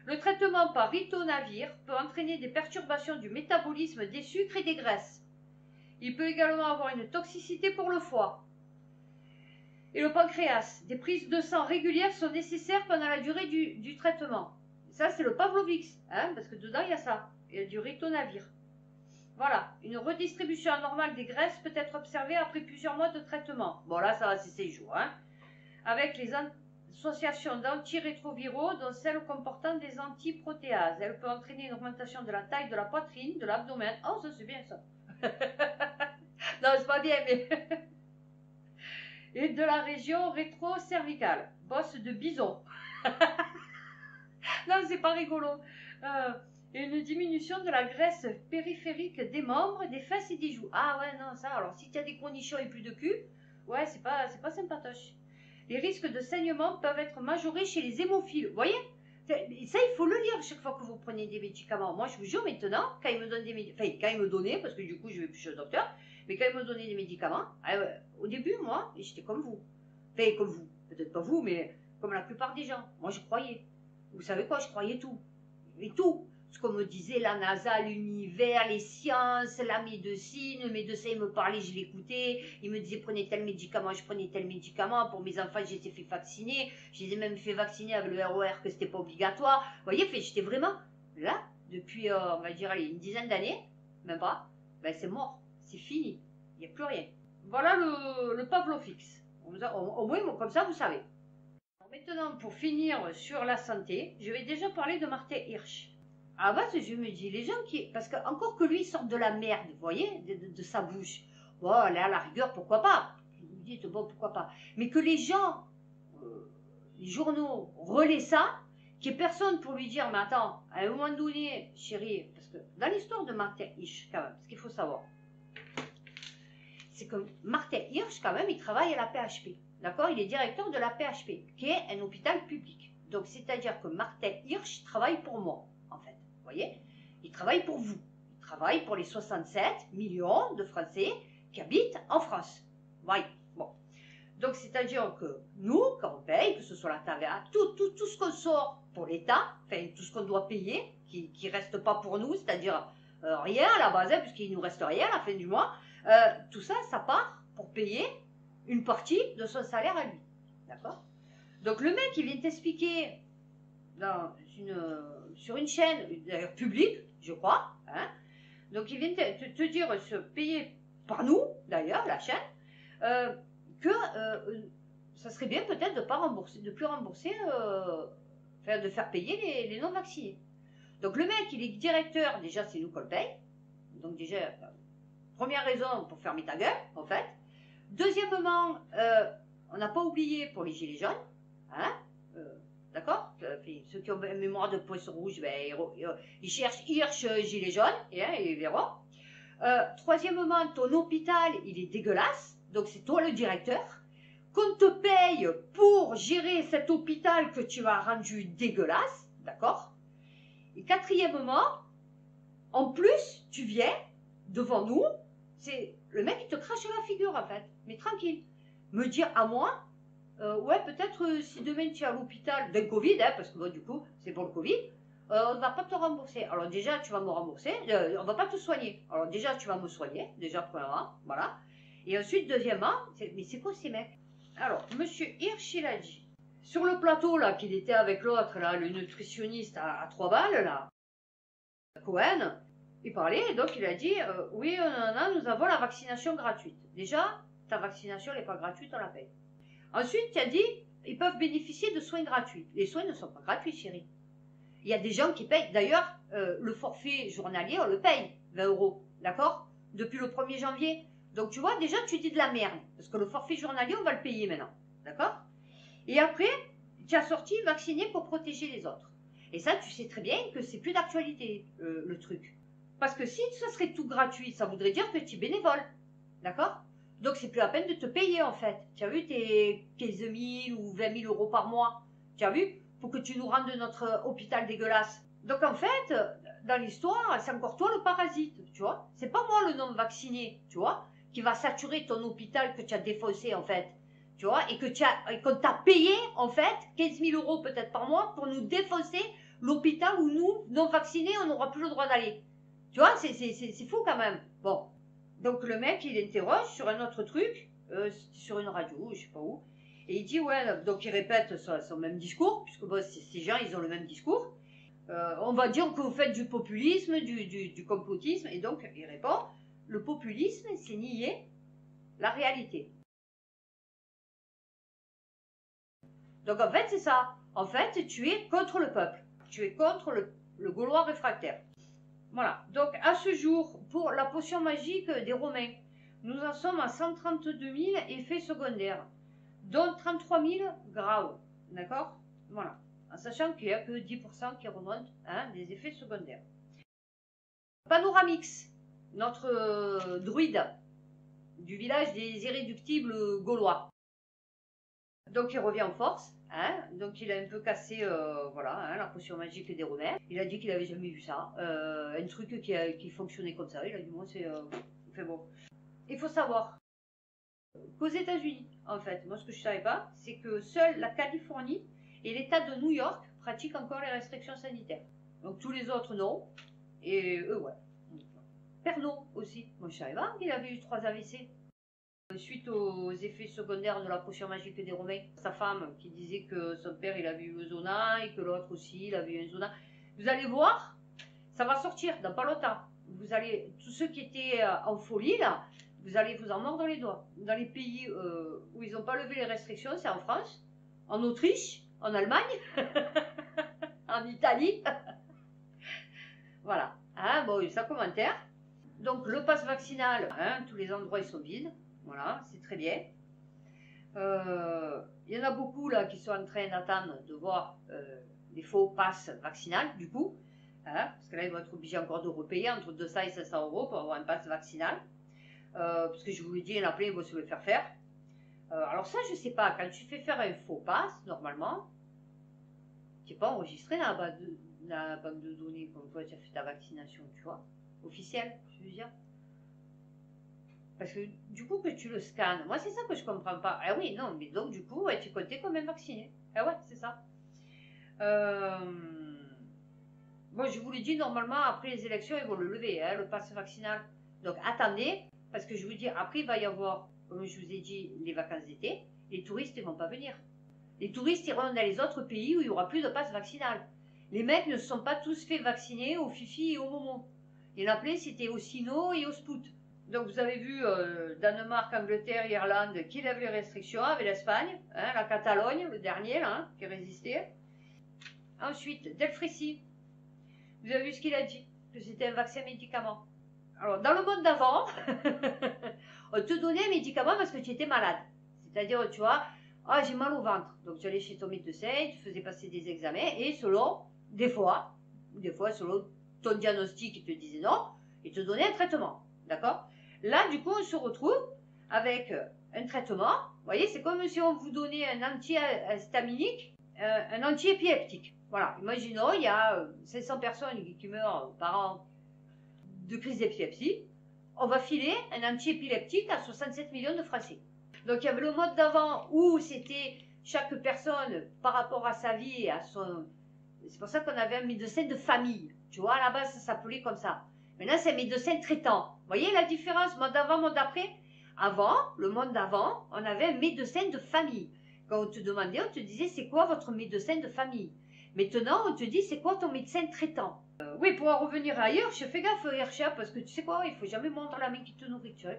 Le traitement par ritonavir peut entraîner des perturbations du métabolisme des sucres et des graisses. Il peut également avoir une toxicité pour le foie et le pancréas. Des prises de sang régulières sont nécessaires pendant la durée du traitement. Ça, c'est le Pavlovix, hein, parce que dedans, il y a ça. Il y a du ritonavir. Voilà, une redistribution anormale des graisses peut être observée après plusieurs mois de traitement. Bon, là, ça va, c'est 6 jours. Hein, avec les associations d'antirétroviraux, dont celles comportant des antiprotéases. Elle peut entraîner une augmentation de la taille de la poitrine, de l'abdomen. Oh, ça, c'est bien, ça. Non, c'est pas bien, mais... et de la région rétro-cervicale. Bosse de bison. Non, c'est pas rigolo. Et une diminution de la graisse périphérique des membres, des fesses et des joues. Ah ouais, non, ça, alors si tu as des cornichons et plus de cul, ouais, c'est pas sympatoche. Les risques de saignement peuvent être majorés chez les hémophiles. Vous voyez? Ça, il faut le lire chaque fois que vous prenez des médicaments. Moi, je vous jure, maintenant, quand ils me donnent des médicaments, enfin, quand ils me donnaient, parce que du coup, je vais plus chez le docteur, mais quand ils me donnaient des médicaments, au début, moi, j'étais comme vous. Enfin, comme vous. Peut-être pas vous, mais comme la plupart des gens. Moi, je croyais. Vous savez quoi? Je croyais tout. Et tout. ce qu'on me disait, la NASA, l'univers, les sciences, la médecine. Le médecin il me parlait, je l'écoutais, il me disait prenez tel médicament, je prenais tel médicament. Pour mes enfants, j'ai été fait vacciner, je les ai même fait vacciner avec le ROR, que c'était pas obligatoire. Vous voyez, j'étais vraiment là, depuis, on va dire, allez, une dizaine d'années, même pas, ben c'est mort, c'est fini, il n'y a plus rien. Voilà le Pavlofix. Au moins, comme ça, vous savez. Maintenant, pour finir sur la santé, je vais déjà parler de Martin Hirsch. À la base, je me dis, les gens qui... Parce que encore que lui sorte de la merde, vous voyez, de sa bouche. Bon, là, à la rigueur, pourquoi pas. Vous me dites, bon, pourquoi pas. Mais que les gens, les journaux, relaient ça, qu'il n'y ait personne pour lui dire, mais attends, à un moment donné, chérie, parce que dans l'histoire de Martin Hirsch, quand même, ce qu'il faut savoir, c'est que Martin Hirsch, quand même, il travaille à la PHP. D'accord? Il est directeur de la PHP, qui est un hôpital public. Donc, c'est-à-dire que Martin Hirsch travaille pour moi, en fait. Vous voyez? Il travaille pour vous. Il travaille pour les 67 millions de Français qui habitent en France. Voyez? Bon. Donc, c'est-à-dire que nous, quand on paye, que ce soit la TVA, tout ce qu'on sort pour l'État, enfin, tout ce qu'on doit payer, qui ne reste pas pour nous, c'est-à-dire rien à la base, hein, puisqu'il ne nous reste rien à la fin du mois, tout ça, ça part pour payer une partie de son salaire à lui. D'accord? Donc le mec, il vient t'expliquer sur une chaîne, d'ailleurs publique, je crois, hein, donc il vient te dire, se payer par nous, d'ailleurs, la chaîne, que ça serait bien peut-être de pas rembourser, de plus rembourser, de faire payer les non-vaccinés. Donc le mec, il est directeur, déjà c'est nous qu'on le paye, donc déjà, première raison pour fermer ta gueule, en fait. Deuxièmement, on n'a pas oublié pour les gilets jaunes, hein, d'accord? Ceux qui ont une mémoire de poisson rouge, ben, ils cherchent Hirsch gilets jaunes, et hein, ils verront. Troisièmement, ton hôpital, il est dégueulasse, donc c'est toi le directeur. Qu'on te paye pour gérer cet hôpital que tu as rendu dégueulasse, d'accord? Et quatrièmement, en plus, tu viens devant nous, c'est le mec qui te crache à la figure en fait, mais tranquille. Me dire à moi, ouais peut-être si demain tu es à l'hôpital d'un Covid, hein, parce que bon, du coup c'est pour le Covid, on ne va pas te rembourser. Alors déjà tu vas me rembourser, on ne va pas te soigner. Alors déjà tu vas me soigner, déjà premièrement, voilà. Et ensuite deuxièmement, mais c'est quoi ces mecs? Alors monsieur Hirsch il a dit, sur le plateau là qu'il était avec l'autre là, le nutritionniste à 3 balles là, Cohen, il parlait, et donc il a dit oui, nous avons la vaccination gratuite. Déjà, ta vaccination n'est pas gratuite, on la paye. Ensuite, il a dit ils peuvent bénéficier de soins gratuits. Les soins ne sont pas gratuits, chérie. Il y a des gens qui payent. D'ailleurs, le forfait journalier, on le paye, 20 €, d'accord? Depuis le 1er janvier. Donc tu vois, déjà, tu dis de la merde. Parce que le forfait journalier, on va le payer maintenant. D'accord? Et après, tu as sorti vacciner pour protéger les autres. Et ça, tu sais très bien que c'est plus d'actualité, le truc. Parce que si ça serait tout gratuit, ça voudrait dire que tu es bénévole. D'accord? Donc c'est plus la peine de te payer en fait. Tu as vu tes 15 000 ou 20 000 € par mois? Tu as vu? Pour que tu nous rendes notre hôpital dégueulasse. Donc en fait, dans l'histoire, c'est encore toi le parasite, tu vois? C'est pas moi le non vacciné, tu vois? Qui va saturer ton hôpital que tu as défaussé en fait. Tu vois? Et qu'on t'a payé en fait 15 000 € peut-être par mois pour nous défoncer l'hôpital où nous, non vaccinés, on n'aura plus le droit d'aller. Tu vois, c'est fou quand même. Bon. Donc le mec, il interroge sur un autre truc, sur une radio, je sais pas où, et il dit, ouais, donc il répète son même discours, puisque bon, ces gens, ils ont le même discours. On va dire que vous faites du populisme, du complotisme, et donc il répond, le populisme, c'est nier la réalité. Donc en fait, c'est ça. En fait, tu es contre le peuple. Tu es contre le Gaulois réfractaire. Voilà. Donc à ce jour, pour la potion magique des Romains, nous en sommes à 132 000 effets secondaires, dont 33 000 graves. D'accord? Voilà. En sachant qu'il n'y a que 10% qui remontent des effets secondaires. Panoramix, notre druide du village des irréductibles gaulois. Donc il revient en force, donc il a un peu cassé voilà, la potion magique des Romains. Il a dit qu'il n'avait jamais vu ça, un truc qui fonctionnait comme ça. Il a dit moi c'est enfin bon. Il faut savoir qu'aux États-Unis, en fait, moi ce que je ne savais pas, c'est que seule la Californie et l'État de New York pratiquent encore les restrictions sanitaires. Donc tous les autres, non. Et eux, ouais. Pernod aussi. Moi, je savais pas qu'il avait eu 3 AVC. Suite aux effets secondaires de la potion magique des Romains, sa femme qui disait que son père il avait eu le zona et que l'autre aussi il avait eu un zona. Vous allez voir, ça va sortir dans pas longtemps. Vous allez, tous ceux qui étaient en folie là, vous allez vous en mordre les doigts. Dans les pays où ils n'ont pas levé les restrictions, c'est en France, en Autriche, en Allemagne, en Italie. Voilà. Hein, bon, ça commentaire. Donc le pass vaccinal, hein, tous les endroits ils sont vides. Voilà, c'est très bien. Il y en a beaucoup là qui sont en train d'attendre de voir les faux passes vaccinales du coup. Hein, parce que là ils vont être obligés encore de repayer entre 200 et 500 € pour avoir un pass vaccinal. Parce que je vous l'ai dit, il y en a plein, ils vont se le faire faire. Alors ça je sais pas, quand tu fais faire un faux pass, normalement, tu n'es pas enregistré dans la banque de données comme toi tu as fait ta vaccination, tu vois, officielle, je veux dire. Parce que du coup que tu le scannes, moi c'est ça que je comprends pas. Ah oui, non, mais donc du coup, ouais, tu comptais comme un vacciné. Ah ouais, c'est ça. Bon, je vous l'ai dit, normalement, après les élections, ils vont le lever, hein, le pass vaccinal. Donc attendez, parce que je vous dis, après il va y avoir, comme je vous ai dit, les vacances d'été. Les touristes ne vont pas venir. Les touristes iront dans les autres pays où il n'y aura plus de pass vaccinal. Les mecs ne se sont pas tous fait vacciner au Fifi et au Momo. Il y en a plein, c'était au Sino et au Spout. Donc vous avez vu Danemark, Angleterre, Irlande qui lèvent les restrictions avec l'Espagne, hein, la Catalogne, le dernier là, hein, qui résistait. Ensuite, Delfrécy, vous avez vu ce qu'il a dit, que c'était un vaccin médicament. Alors dans le monde d'avant, on te donnait un médicament parce que tu étais malade. C'est-à-dire, tu vois, ah j'ai mal au ventre. Donc tu allais chez ton médecin, tu faisais passer des examens et selon, des fois selon ton diagnostic, il te disait non, il te donnait un traitement. D'accord? Là, du coup, on se retrouve avec un traitement. Vous voyez, c'est comme si on vous donnait un antihistaminique, un antiépileptique. Voilà, imaginons, il y a 500 personnes qui meurent par an de crise d'épilepsie. On va filer un antiépileptique à 67 millions de Français. Donc, il y avait le mode d'avant où c'était chaque personne par rapport à sa vie et à son... C'est pour ça qu'on avait un médecin de famille. Tu vois, à la base, ça s'appelait comme ça. Maintenant, c'est un médecin traitant. Vous voyez la différence, monde d'avant, monde d'après? Avant, le monde d'avant, on avait un médecin de famille. Quand on te demandait, on te disait, c'est quoi votre médecin de famille? Maintenant, on te dit, c'est quoi ton médecin traitant? Oui, pour en revenir ailleurs, je fais gaffe, Hercha, parce que tu sais quoi, il faut jamais mordre la main qui te nourrit, tu vois.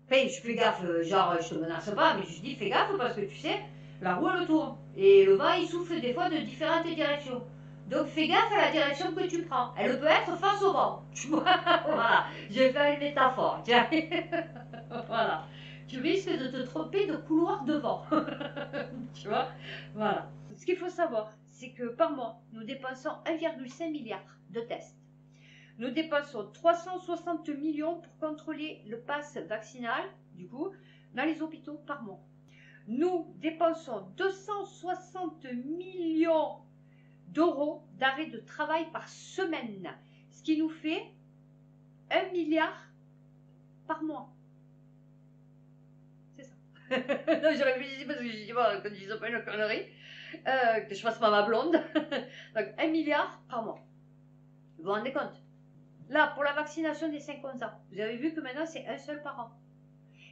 Enfin, je fais gaffe, genre, je te menace pas, mais je dis, fais gaffe, parce que tu sais, la roue, elle tourne. Et le vent, il souffle des fois de différentes directions. Donc fais gaffe à la direction que tu prends. Elle peut être face au vent. Tu vois, voilà. Je vais faire une métaphore. Tiens. Voilà. Tu risques de te tromper de couloir de vent. Tu vois, voilà. Ce qu'il faut savoir, c'est que par mois, nous dépensons 1,5 milliard de tests. Nous dépensons 360 millions pour contrôler le pass vaccinal, du coup, dans les hôpitaux par mois. Nous dépensons 260 millions d'euros d'arrêt de travail par semaine, ce qui nous fait 1 milliard par mois. C'est ça. Non, je réfléchis parce que je dis, bon, que je dis pas une connerie, que je fasse pas ma blonde. Donc 1 milliard par mois. Vous vous rendez compte? Là, pour la vaccination des 5-11 ans, vous avez vu que maintenant c'est un seul par an.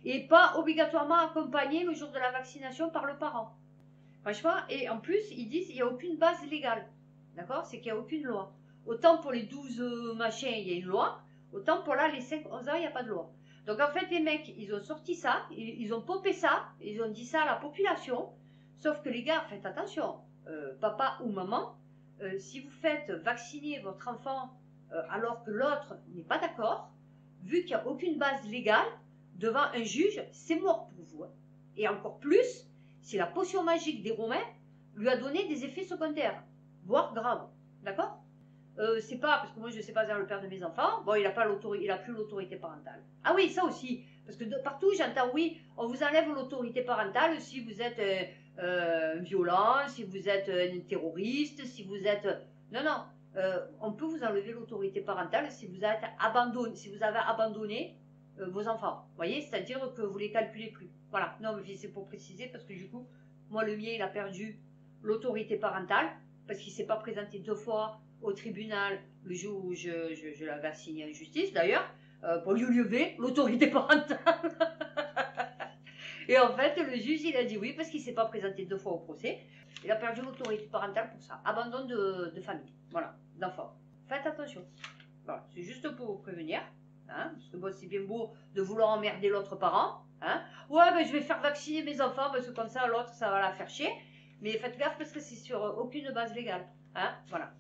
Et pas obligatoirement accompagné le jour de la vaccination par le parent. Franchement, et en plus, ils disent qu'il n'y a aucune base légale. D'accord? C'est qu'il n'y a aucune loi. Autant pour les 12 machins, il y a une loi, autant pour là, les 5-11 ans, il n'y a pas de loi. Donc en fait, les mecs, ils ont sorti ça, ils ont popé ça, ils ont dit ça à la population. Sauf que les gars, faites attention, papa ou maman, si vous faites vacciner votre enfant alors que l'autre n'est pas d'accord, vu qu'il n'y a aucune base légale, devant un juge, c'est mort pour vous. Hein. Et encore plus, si la potion magique des Romains lui a donné des effets secondaires, voire graves. D'accord? C'est pas, parce que moi je ne sais pas faire le père de mes enfants, bon, il n'a plus l'autorité parentale. Ah oui, ça aussi, parce que partout j'entends, oui, on vous enlève l'autorité parentale si vous êtes violent, si vous êtes un terroriste, si vous êtes... Non, non, on peut vous enlever l'autorité parentale si vous avez abandonné vos enfants. Vous voyez, c'est-à-dire que vous ne les calculez plus. Voilà, non, mais c'est pour préciser, parce que du coup, moi le mien, il a perdu l'autorité parentale, parce qu'il ne s'est pas présenté 2 fois au tribunal le jour où je l'avais assigné en justice d'ailleurs, pour lui lever l'autorité parentale. Et en fait, le juge, il a dit oui parce qu'il ne s'est pas présenté 2 fois au procès. Il a perdu l'autorité parentale pour ça. Abandon de famille, voilà, d'enfant. Faites attention. Voilà, c'est juste pour vous prévenir. Hein, parce que bon, c'est bien beau de vouloir emmerder l'autre parent. Hein. Ouais, ben, je vais faire vacciner mes enfants parce que comme ça, l'autre, ça va la faire chier. Mais faites gaffe parce que c'est sur aucune base légale. Hein, voilà.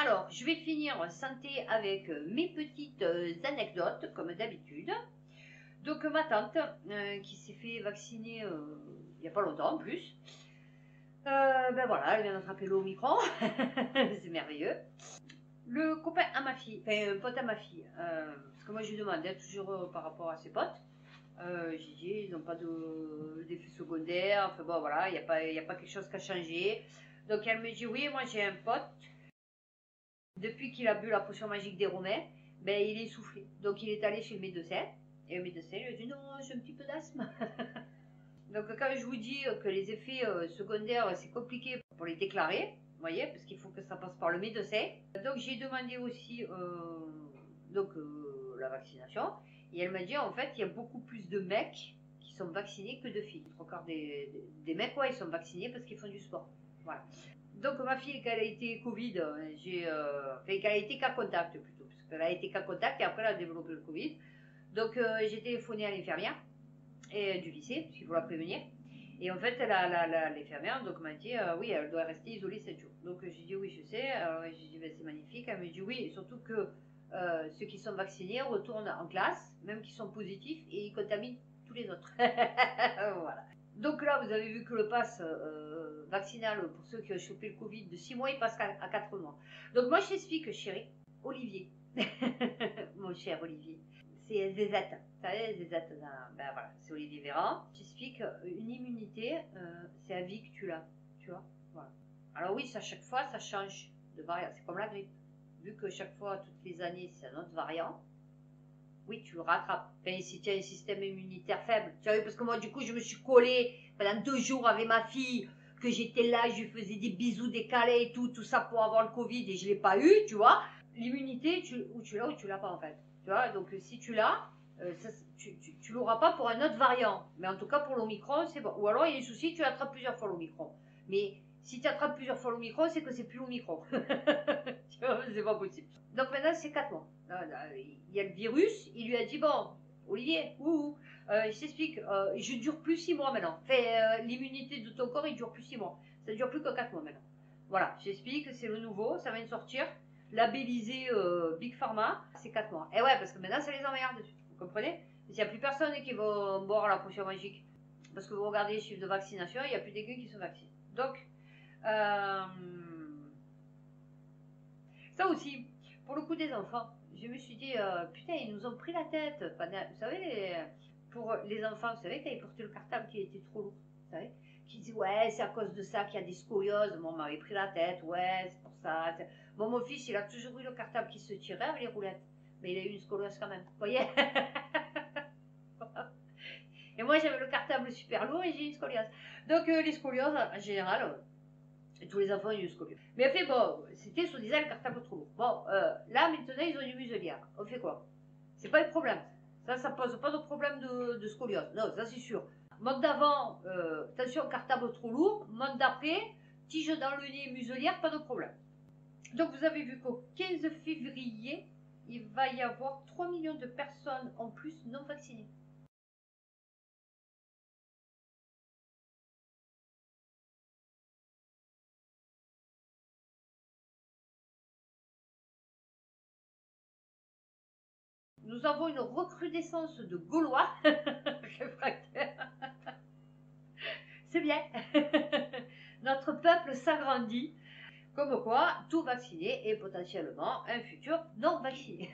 Alors, je vais finir en santé avec mes petites anecdotes, comme d'habitude. Donc, ma tante, qui s'est fait vacciner il n'y a pas longtemps en plus, ben voilà, elle vient d'attraper le Omicron. C'est merveilleux. Le copain à ma fille, enfin un pote à ma fille, parce que moi je lui demande toujours par rapport à ses potes, j'ai dit ils n'ont pas d'effet secondaire, enfin bon voilà, il n'y a pas quelque chose qui a changé. Donc elle me dit oui, moi j'ai un pote, depuis qu'il a bu la potion magique des Romains, ben il est essoufflé. Donc il est allé chez le médecin, et le médecin lui a dit non, j'ai un petit peu d'asthme. Donc quand je vous dis que les effets secondaires c'est compliqué pour les déclarer, vous voyez, parce qu'il faut que ça passe par le médecin. Donc j'ai demandé aussi la vaccination, et elle m'a dit en fait il y a beaucoup plus de mecs qui sont vaccinés que de filles. 3/4 des mecs, ouais, ils sont vaccinés parce qu'ils font du sport. Voilà. Donc ma fille, quand elle a été Covid, qu'elle a été cas contact plutôt, parce qu'elle a été cas contact et après elle a développé le Covid. Donc j'ai téléphoné à l'infirmière et du lycée, parce qu'il faut la prévenir. Et en fait, l'infirmière m'a dit oui, elle doit rester isolée 7 jours. Donc j'ai dit oui, je sais. J'ai dit ben, c'est magnifique. Elle me dit oui, et surtout que ceux qui sont vaccinés retournent en classe, même qui sont positifs, et ils contaminent tous les autres. Voilà. Donc là, vous avez vu que le pass vaccinal pour ceux qui ont chopé le Covid de 6 mois, il passe à 4 mois. Donc moi, je t'explique, chérie, Olivier, mon cher Olivier, c'est ZZ. Vous savez, ZZ, ben voilà, c'est Olivier Véran. J'explique, une immunité, c'est à vie que tu l'as, tu vois. Voilà. Alors oui, à chaque fois, ça change de variant. C'est comme la grippe. Vu que chaque fois, toutes les années, c'est un autre variant, oui, tu le rattrapes. Enfin, si tu as un système immunitaire faible. Tu vois, parce que moi, du coup, je me suis collée pendant 2 jours avec ma fille, que j'étais là, je lui faisais des bisous, des câlins et tout ça pour avoir le Covid et je ne l'ai pas eu, tu vois. L'immunité, ou tu l'as ou tu l'as pas en fait. Tu vois, donc si tu l'as, tu l'auras pas pour un autre variant. Mais en tout cas, pour l'Omicron, c'est bon. Ou alors, il y a des soucis, tu attrapes plusieurs fois l'Omicron. Mais si tu attrapes plusieurs fois l'Omicron, c'est que c'est plus l'Omicron. C'est pas possible. Donc maintenant, c'est 4 mois. Il y a le virus, il lui a dit bon, Olivier, je t'explique, je dure plus 6 mois maintenant. L'immunité de ton corps, il dure plus 6 mois. Ça dure plus que 4 mois maintenant. Voilà, j'explique, c'est le nouveau, ça vient de sortir. Labellisé Big Pharma, c'est 4 mois. Et ouais, parce que maintenant, ça les emmerde. Vous comprenez? Il n'y a plus personne qui va boire la potion magique. Parce que vous regardez les chiffres de vaccination, il n'y a plus d'écueils qui sont vaccinés. Donc, ça aussi, pour le coup des enfants, je me suis dit, putain, ils nous ont pris la tête. Vous savez, pour les enfants, vous savez, quand ils portaient le cartable qui était trop lourd, vous savez, qui disaient, ouais, c'est à cause de ça qu'il y a des scolioses. Moi, on m'avait pris la tête, ouais, c'est pour ça. Bon, mon fils, il a toujours eu le cartable qui se tirait avec les roulettes. Mais il a eu une scoliose quand même, vous voyez. Et moi, j'avais le cartable super lourd et j'ai eu une scoliose. Donc, les scolioses, en général, tous les enfants ont eu une scoliose. Mais en fait, bon, c'était soi-disant le cartable trop lourd. Bon, là, maintenant, ils ont une muselière. On fait quoi? C'est pas un problème. Ça pose pas de problème de scoliose. Non, ça, c'est sûr. Mode d'avant, attention, cartable trop lourd. Mode d'après, tige dans le nez, muselière, pas de problème. Donc, vous avez vu qu'au 15 février, il va y avoir 3 millions de personnes en plus non vaccinées. Nous avons une recrudescence de Gaulois réfractaires. C'est bien. Notre peuple s'agrandit. Comme quoi, tout vacciné est potentiellement un futur non vacciné.